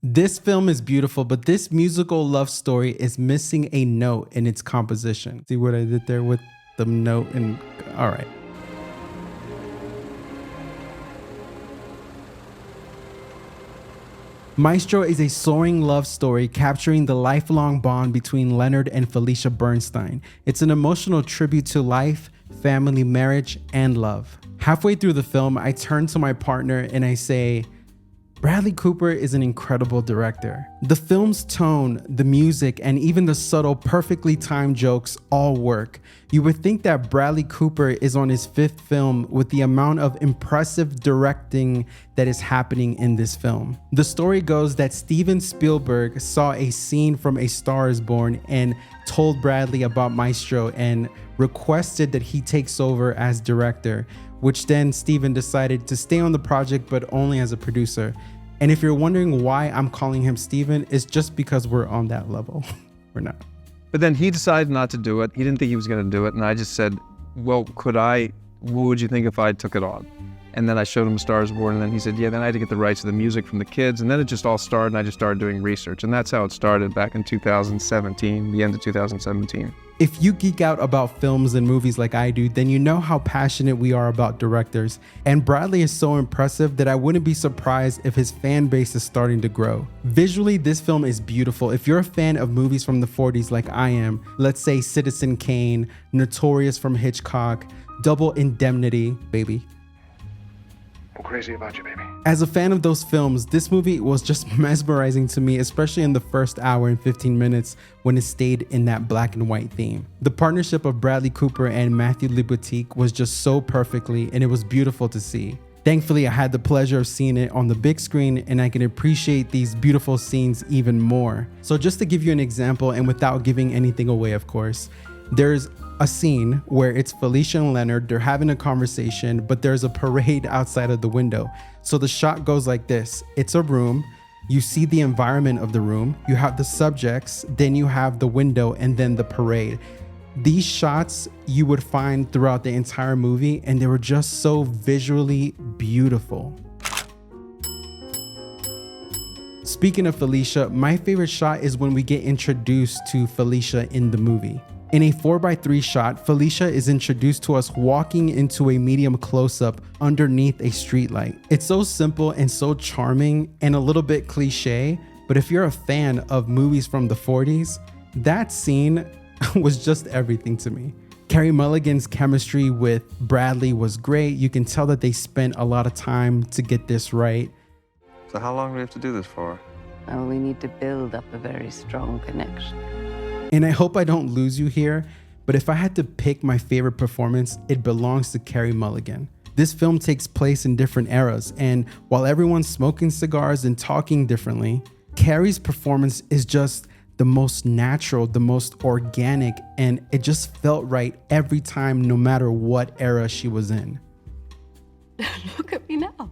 This film is beautiful, but this musical love story is missing a note in its composition. See what I did there with the note? And all right. Maestro is a soaring love story capturing the lifelong bond between Leonard and Felicia Bernstein. It's an emotional tribute to life, family, marriage, and love. Halfway through the film, I turn to my partner and I say, Bradley Cooper is an incredible director. The film's tone, the music, and even the subtle, perfectly timed jokes all work. You would think that Bradley Cooper is on his 5th film with the amount of impressive directing that is happening in this film. The story goes that Steven Spielberg saw a scene from A Star is Born and told Bradley about Maestro and requested that he takes over as director, which then Steven decided to stay on the project but only as a producer. And if you're wondering why I'm calling him Steven, it's just because we're on that level. We're not. But then he decided not to do it. He didn't think he was going to do it. And I just said, well, what would you think if I took it on? And then I showed him A Star is Born. And then he said, yeah, then I had to get the rights to the music from the kids. And then it just all started and I just started doing research. And that's how it started back in 2017, the end of 2017. If you geek out about films and movies like I do, then you know how passionate we are about directors. And Bradley is so impressive that I wouldn't be surprised if his fan base is starting to grow. Visually, this film is beautiful. If you're a fan of movies from the 40s like I am, let's say Citizen Kane, Notorious from Hitchcock, Double Indemnity, baby. I'm crazy about you, baby. As a fan of those films, this movie was just mesmerizing to me, especially in the first hour and 15 minutes when it stayed in that black and white theme. The partnership of Bradley Cooper and Matthew Libatique was just so perfectly, and it was beautiful to see. Thankfully, I had the pleasure of seeing it on the big screen and I can appreciate these beautiful scenes even more. So just to give you an example, and without giving anything away, of course, there's a scene where it's Felicia and Leonard, they're having a conversation, but there's a parade outside of the window. So the shot goes like this. It's a room, you see the environment of the room, you have the subjects, then you have the window, and then the parade. These shots you would find throughout the entire movie, and they were just so visually beautiful. Speaking of Felicia, my favorite shot is when we get introduced to Felicia in the movie. In a 4:3 shot, Felicia is introduced to us walking into a medium close-up underneath a streetlight. It's so simple and so charming and a little bit cliche, but if you're a fan of movies from the 40s, that scene was just everything to me. Carey Mulligan's chemistry with Bradley was great. You can tell that they spent a lot of time to get this right. So how long do we have to do this for? Well, we need to build up a very strong connection. And I hope I don't lose you here, but if I had to pick my favorite performance, it belongs to Carey Mulligan. This film takes place in different eras, and while everyone's smoking cigars and talking differently, Carey's performance is just the most natural, the most organic, and it just felt right every time, no matter what era she was in. Look at me now.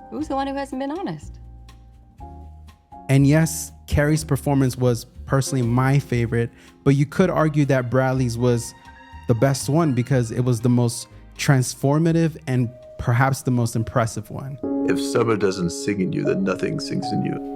Who's the one who hasn't been honest? And yes, Carey's performance was personally my favorite, but you could argue that Bradley's was the best one because it was the most transformative and perhaps the most impressive one. If summer doesn't sing in you, then nothing sings in you.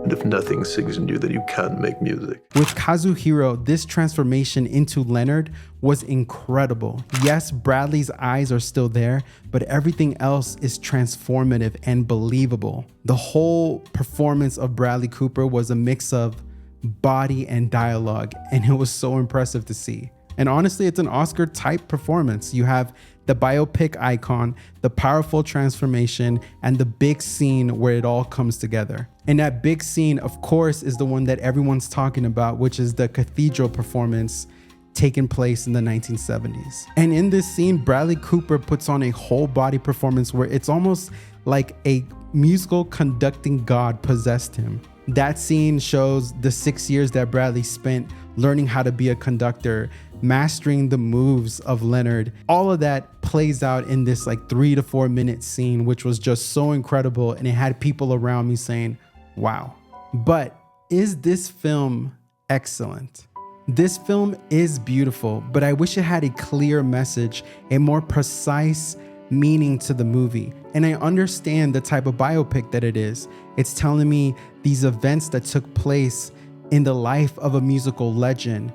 And if nothing sings in you, then you can't make music. With Kazuhiro, this transformation into Leonard was incredible. Yes, Bradley's eyes are still there, but everything else is transformative and believable. The whole performance of Bradley Cooper was a mix of body and dialogue, and it was so impressive to see. And honestly, it's an Oscar-type performance. You have the biopic icon, the powerful transformation, and the big scene where it all comes together. And that big scene, of course, is the one that everyone's talking about, which is the Cathedral performance taking place in the 1970s. And in this scene, Bradley Cooper puts on a whole body performance where it's almost like a musical conducting god possessed him. That scene shows the 6 years that Bradley spent learning how to be a conductor, mastering the moves of Leonard. All of that plays out in this like 3 to 4 minute scene, which was just so incredible. And it had people around me saying, wow. But is this film excellent? This film is beautiful, but I wish it had a clear message, a more precise meaning to the movie. And I understand the type of biopic that it is. It's telling me these events that took place in the life of a musical legend,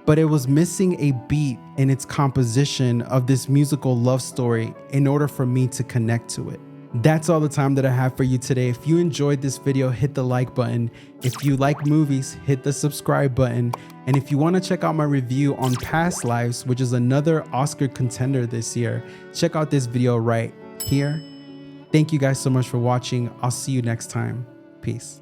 but it was missing a beat in its composition of this musical love story in order for me to connect to it. That's all the time that I have for you today. If you enjoyed this video, hit the like button. If you like movies, hit the subscribe button. And if you want to check out my review on Past Lives, which is another Oscar contender this year, check out this video right here. Thank you guys so much for watching. I'll see you next time. Peace.